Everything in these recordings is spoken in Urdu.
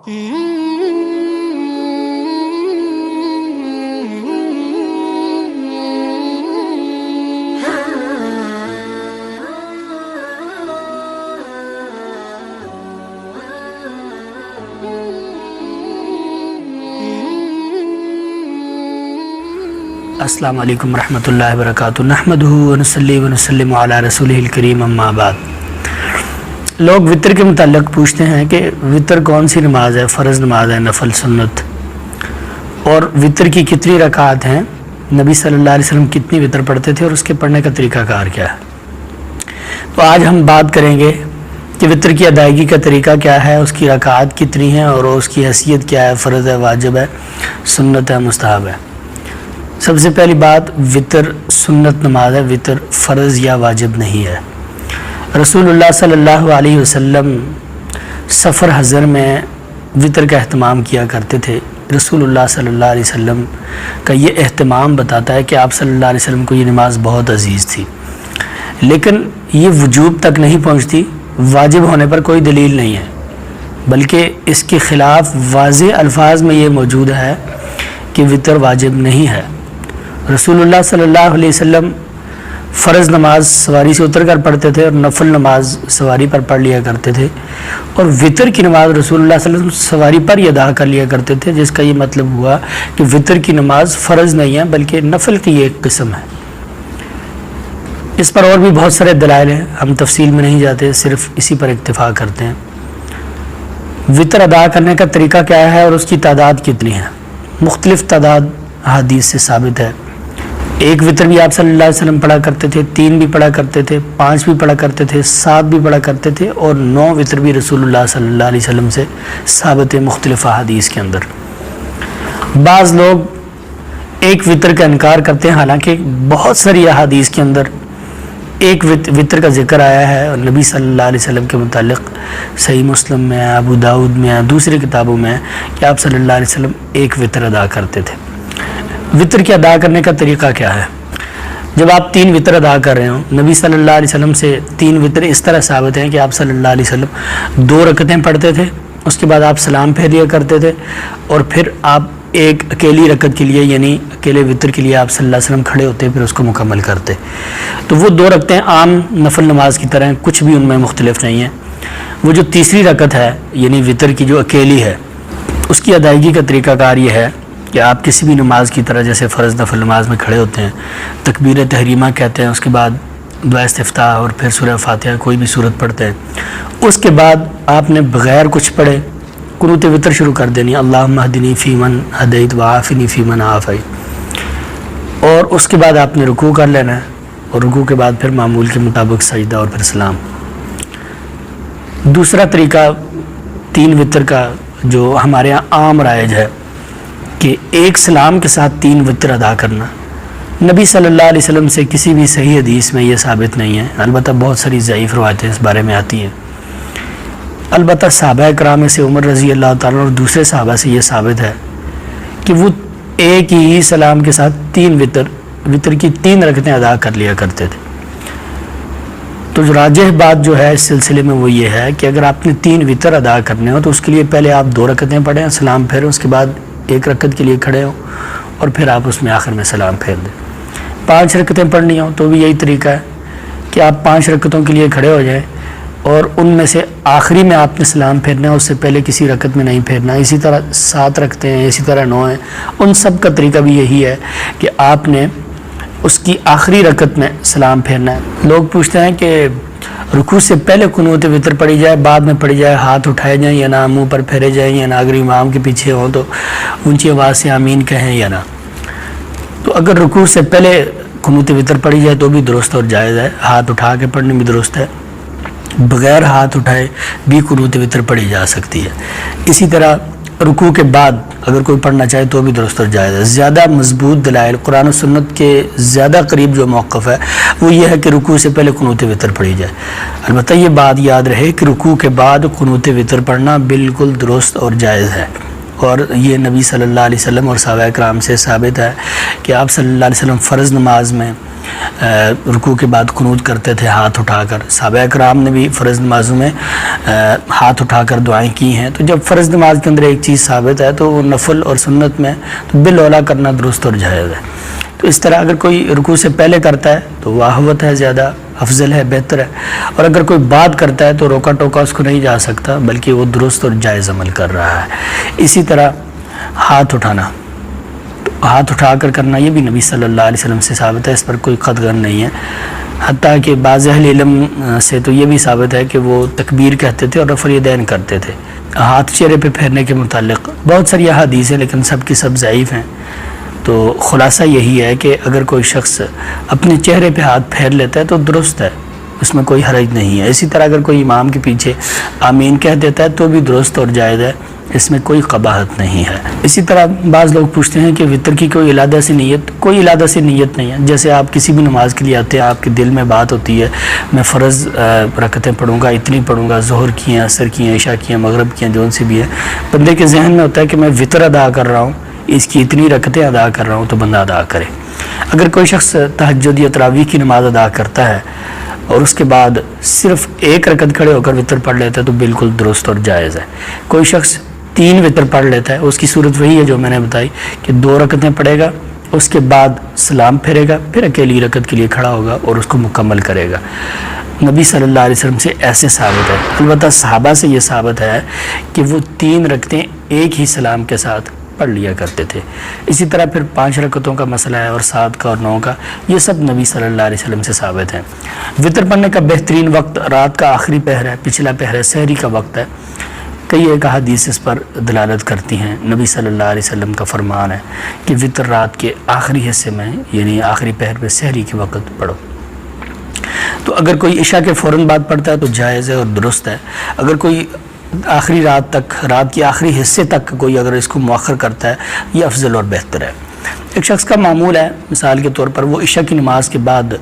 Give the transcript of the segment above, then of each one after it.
السلام علیکم ورحمۃ اللہ وبرکاتہ۔ نحمدہ ونصلی ونسلم علی رسولہ الکریم، اما بعد۔ لوگ وطر کے متعلق پوچھتے ہیں کہ وطر کون سی نماز ہے، فرض نماز ہے، نفل سنت، اور وطر کی کتنی رکعات ہیں، نبی صلی اللہ علیہ وسلم کتنی وطر پڑھتے تھے اور اس کے پڑھنے کا طریقہ کار کیا ہے۔ تو آج ہم بات کریں گے کہ وطر کی ادائیگی کا طریقہ کیا ہے، اس کی رکعات کتنی ہیں اور اس کی حیثیت کیا ہے، فرض ہے، واجب ہے، سنت ہے، مستحب ہے۔ سب سے پہلی بات، وطر سنت نماز ہے، وطر فرض یا واجب نہیں ہے۔ رسول اللہ صلی اللہ علیہ وسلم سفر حضر میں وطر کا اہتمام کیا کرتے تھے۔ رسول اللہ صلی اللہ علیہ وسلم کا یہ اہتمام بتاتا ہے کہ آپ صلی اللہ علیہ وسلم کو یہ نماز بہت عزیز تھی، لیکن یہ وجوب تک نہیں پہنچتی، واجب ہونے پر کوئی دلیل نہیں ہے، بلکہ اس کے خلاف واضح الفاظ میں یہ موجود ہے کہ وطر واجب نہیں ہے۔ رسول اللہ صلی اللہ علیہ وسلم فرض نماز سواری سے اتر کر پڑھتے تھے اور نفل نماز سواری پر پڑھ لیا کرتے تھے، اور وطر کی نماز رسول اللہ صلی اللہ علیہ وسلم سواری پر ہی ادا کر لیا کرتے تھے، جس کا یہ مطلب ہوا کہ وطر کی نماز فرض نہیں ہے بلکہ نفل کی ایک قسم ہے۔ اس پر اور بھی بہت سارے دلائل ہیں، ہم تفصیل میں نہیں جاتے، صرف اسی پر اکتفا کرتے ہیں۔ وطر ادا کرنے کا طریقہ کیا ہے اور اس کی تعداد کتنی ہے؟ مختلف تعداد حدیث سے ثابت ہے۔ ایک وطر بھی آپ صلی اللہ علیہ وسلم پڑھا کرتے تھے، 3 بھی پڑھا کرتے تھے، 5 بھی پڑھا کرتے تھے، 7 بھی پڑھا کرتے تھے، اور 9 وطر بھی رسول اللہ صلی اللہ علیہ وسلم سے ثابت ہے مختلف احادیث کے اندر۔ بعض لوگ ایک وطر کا انکار کرتے ہیں، حالانکہ بہت ساری احادیث کے اندر ایک وطر کا ذکر آیا ہے، اور نبی صلی اللہ علیہ وسلم کے متعلق صحیح مسلم میں، ابو داؤد میں، دوسری کتابوں میں کہ آپ صلی اللہ علیہ وسلم ایک وطر ادا کرتے تھے۔ وطر کے ادا کرنے کا طریقہ کیا ہے؟ جب آپ 3 وطر ادا کر رہے ہوں، نبی صلی اللہ علیہ وسلم سے 3 وطر اس طرح ثابت ہیں کہ آپ صلی اللہ علیہ وسلم 2 رکعتیں پڑھتے تھے، اس کے بعد آپ سلام پھیر دیا کرتے تھے، اور پھر آپ ایک اکیلی رکعت کے لیے، یعنی اکیلے وطر کے لیے آپ صلی اللہ علیہ وسلم کھڑے ہوتے، پھر اس کو مکمل کرتے۔ تو وہ 2 رکعتیں عام نفل نماز کی طرح ہیں، کچھ بھی ان میں مختلف نہیں ہے۔ وہ جو تیسری رکعت ہے، یعنی وطر کی جو اکیلی ہے، اس کی ادائیگی کا طریقہ کار یہ ہے کہ آپ کسی بھی نماز کی طرح، جیسے فرض نفل نماز میں کھڑے ہوتے ہیں، تکبیر تحریمہ کہتے ہیں، اس کے بعد دعا استفتاح اور پھر سورہ فاتحہ کوئی بھی سورت پڑھتے ہیں، اس کے بعد آپ نے بغیر کچھ پڑھے قنوت وطر شروع کر دینی، اللہم اہدنی فیمن ہدیت وعافنی فیمن عافیت، اور اس کے بعد آپ نے رکوع کر لینا ہے، اور رکوع کے بعد پھر معمول کے مطابق سجدہ اور پھر سلام۔ دوسرا طریقہ 3 وطر کا جو ہمارے یہاں عام رائج ہے کہ ایک سلام کے ساتھ 3 وطر ادا کرنا، نبی صلی اللہ علیہ وسلم سے کسی بھی صحیح حدیث میں یہ ثابت نہیں ہے، البتہ بہت ساری ضعیف روایتیں اس بارے میں آتی ہیں۔ البتہ صحابہ کرام میں سے عمر رضی اللہ تعالیٰ اور دوسرے صحابہ سے یہ ثابت ہے کہ وہ ایک ہی سلام کے ساتھ 3 وطر کی 3 رکعتیں ادا کر لیا کرتے تھے۔ تو جو راجح بات جو ہے اس سلسلے میں وہ یہ ہے کہ اگر آپ نے 3 وطر ادا کرنے ہو تو اس کے لیے پہلے آپ 2 رکعتیں پڑھیں، سلام پھیریں، اس کے بعد 1 رکعت کے لیے کھڑے ہوں، اور پھر آپ اس میں آخر میں سلام پھیر دیں۔ 5 رکعتیں پڑھنی ہوں تو بھی یہی طریقہ ہے کہ آپ 5 رکعتوں کے لیے کھڑے ہو جائیں، اور ان میں سے آخری میں آپ نے سلام پھیرنا ہے، اس سے پہلے کسی رکعت میں نہیں پھیرنا۔ اسی طرح 7 رکعتیں ہیں، اسی طرح 9 ہیں، ان سب کا طریقہ بھی یہی ہے کہ آپ نے اس کی آخری رکعت میں سلام پھیرنا ہے۔ لوگ پوچھتے ہیں کہ رکوع سے پہلے قنوت وطر پڑھی جائے، بعد میں پڑھی جائے، ہاتھ اٹھائے جائیں یا نہ، منہ پر پھیرے جائیں یا نہ، اگر امام کے پیچھے ہوں تو اونچی آواز سے آمین کہیں یا نہ۔ تو اگر رکوع سے پہلے قنوت وطر پڑھی جائے تو بھی درست اور جائز ہے، ہاتھ اٹھا کے پڑھنے بھی درست ہے، بغیر ہاتھ اٹھائے بھی قنوت وطر پڑھی جا سکتی ہے۔ اسی طرح رکوع کے بعد اگر کوئی پڑھنا چاہے تو بھی درست اور جائز ہے۔ زیادہ مضبوط دلائل قرآن و سنت کے زیادہ قریب جو موقف ہے وہ یہ ہے کہ رکوع سے پہلے قنوت وطر پڑھی جائے۔ البتہ یہ بات یاد رہے کہ رکوع کے بعد قنوت وطر پڑھنا بالکل درست اور جائز ہے، اور یہ نبی صلی اللہ علیہ وسلم اور صحابہ کرام سے ثابت ہے کہ آپ صلی اللہ علیہ وسلم فرض نماز میں رکوع کے بعد قنوت کرتے تھے ہاتھ اٹھا کر. صحابہ کرام نے بھی فرض نمازوں میں ہاتھ اٹھا کر دعائیں کی ہیں. تو جب فرض نماز کے اندر ایک چیز ثابت ہے تو وہ نفل اور سنت میں تو بالاولیٰ کرنا درست اور جائز ہے. تو اس طرح اگر کوئی رکوع سے پہلے کرتا ہے تو وہ احوط ہے، زیادہ افضل ہے، بہتر ہے. اور اگر کوئی بات کرتا ہے تو روکا ٹوکا اس کو نہیں جا سکتا، بلکہ وہ درست اور جائز عمل کر رہا ہے. اسی طرح ہاتھ اٹھانا، ہاتھ اٹھا کر کرنا، یہ بھی نبی صلی اللہ علیہ وسلم سے ثابت ہے، اس پر کوئی قطعاً نہیں ہے. حتیٰ کہ بعض اہل علم سے تو یہ بھی ثابت ہے کہ وہ تکبیر کہتے تھے اور رفع الیدین کرتے تھے. ہاتھ چہرے پہ پھیرنے کے متعلق بہت ساری احادیث ہیں، لیکن سب کی سب ضعیف ہیں. تو خلاصہ یہی ہے کہ اگر کوئی شخص اپنے چہرے پہ ہاتھ پھیر لیتا ہے تو درست ہے، اس میں کوئی حرج نہیں ہے. اسی طرح اگر کوئی امام کے پیچھے آمین کہہ دیتا ہے تو بھی درست اور جائز ہے، اس میں کوئی قباحت نہیں ہے. اسی طرح بعض لوگ پوچھتے ہیں کہ وطر کی کوئی علادہ سے نیت، کوئی علادہ سے نیت نہیں ہے. جیسے آپ کسی بھی نماز کے لیے آتے ہیں، آپ کے دل میں بات ہوتی ہے میں فرض رکعتیں پڑھوں گا، اتنی پڑھوں گا، ظہر کی ہیں، عصر کی ہیں، عشاء کی ہیں، مغرب کی ہیں، جون سی بھی ہے. بندے کے ذہن میں ہوتا ہے کہ میں وطر ادا کر رہا ہوں، اس کی اتنی رکعتیں ادا کر رہا ہوں، تو بندہ ادا کرے. اگر کوئی شخص تہجد یا تراویح کی نماز ادا کرتا ہے اور اس کے بعد صرف ایک رکعت کھڑے ہو کر وطر پڑھ لیتا ہے تو بالکل درست اور جائز ہے. کوئی شخص 3 وطر پڑھ لیتا ہے، اس کی صورت وہی ہے جو میں نے بتائی کہ 2 رکعتیں پڑھے گا، اس کے بعد سلام پھیرے گا، پھر اکیلی رکعت کے لیے کھڑا ہوگا اور اس کو مکمل کرے گا. نبی صلی اللہ علیہ وسلم سے ایسے ثابت ہے. البتہ صحابہ سے یہ ثابت ہے کہ وہ 3 رکعتیں ایک ہی سلام کے ساتھ پڑھ لیا کرتے تھے. اسی طرح پھر 5 رکعتوں کا مسئلہ ہے اور 7 کا اور 9 کا، یہ سب نبی صلی اللہ علیہ وسلم سے ثابت ہیں. وطر پڑھنے کا بہترین وقت رات کا آخری پہر ہے، پچھلا پہر ہے، سحری کا وقت ہے. کئی ایک احادیث اس پر دلالت کرتی ہیں. نبی صلی اللہ علیہ وسلم کا فرمان ہے کہ وطر رات کے آخری حصے میں، یعنی آخری پہر میں سحری کے وقت پڑھو. تو اگر کوئی عشاء کے فوراً بعد پڑھتا ہے تو جائز ہے اور درست ہے. اگر کوئی آخری رات تک، رات کے آخری حصے تک کوئی اگر اس کو مؤخر کرتا ہے، یہ افضل اور بہتر ہے. ایک شخص کا معمول ہے مثال کے طور پر وہ عشاء کی نماز کے بعد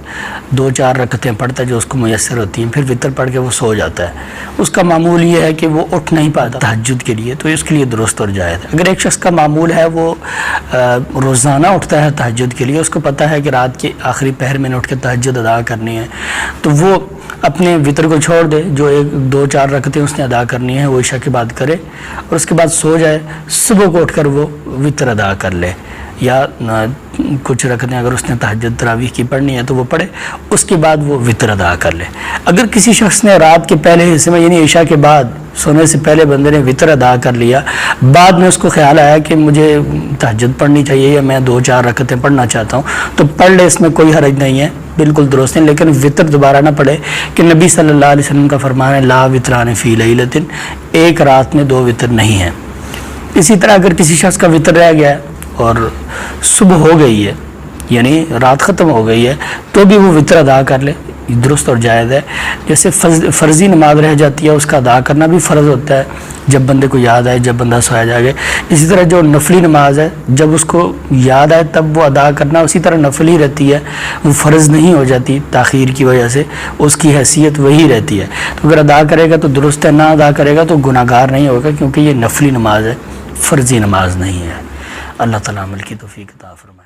2-4 رکعتیں پڑھتا ہے جو اس کو میسر ہوتی ہیں، پھر وطر پڑھ کے وہ سو جاتا ہے. اس کا معمول یہ ہے کہ وہ اٹھ نہیں پاتا تہجد کے لیے، تو اس کے لیے درست اور جائز ہے. اگر ایک شخص کا معمول ہے وہ روزانہ اٹھتا ہے تہجد کے لیے، اس کو پتہ ہے کہ رات کے آخری پہر میں نے اٹھ کے تہجد ادا کرنی ہے، تو وہ اپنے وطر کو چھوڑ دے، جو 1-2-4 رکعتیں اس نے ادا کرنی ہیں وہ عشاء کے بعد کرے اور اس کے بعد سو جائے. صبح کو اٹھ کر وہ وطر ادا کر لے، یا کچھ رکعتیں اگر اس نے تہجد تراویح کی پڑھنی ہے تو وہ پڑھے، اس کے بعد وہ وطر ادا کر لے. اگر کسی شخص نے رات کے پہلے حصے میں، یعنی عشاء کے بعد سونے سے پہلے بندے نے وطر ادا کر لیا، بعد میں اس کو خیال آیا کہ مجھے تہجد پڑھنی چاہیے یا میں 2-4 رکعتیں پڑھنا چاہتا ہوں، تو پڑھ لے، اس میں کوئی حرج نہیں ہے، بالکل درست ہے. لیکن وطر دوبارہ نہ پڑھے، کہ نبی صلی اللہ علیہ وسلم کا فرمان ہے لا وطران فی لیلۃ، ایک رات میں 2 وطر نہیں ہیں. اسی طرح اگر کسی شخص کا وطر رہ گیا ہے اور صبح ہو گئی ہے، یعنی رات ختم ہو گئی ہے، تو بھی وہ وطر ادا کر لے، درست اور جائز ہے. جیسے فرضی نماز رہ جاتی ہے، اس کا ادا کرنا بھی فرض ہوتا ہے جب بندے کو یاد آئے، جب بندہ سویا جاگے. اسی طرح جو نفلی نماز ہے، جب اس کو یاد آئے تب وہ ادا کرنا اسی طرح نفل ہی رہتی ہے، وہ فرض نہیں ہو جاتی تاخیر کی وجہ سے، اس کی حیثیت وہی رہتی ہے. تو اگر ادا کرے گا تو درست ہے، نہ ادا کرے گا تو گناہ گار نہیں ہوگا، کیونکہ یہ نفلی نماز ہے، فرضی نماز نہیں ہے. اللہ تعالیٰ عمل کی توفیق عطا فرمائے.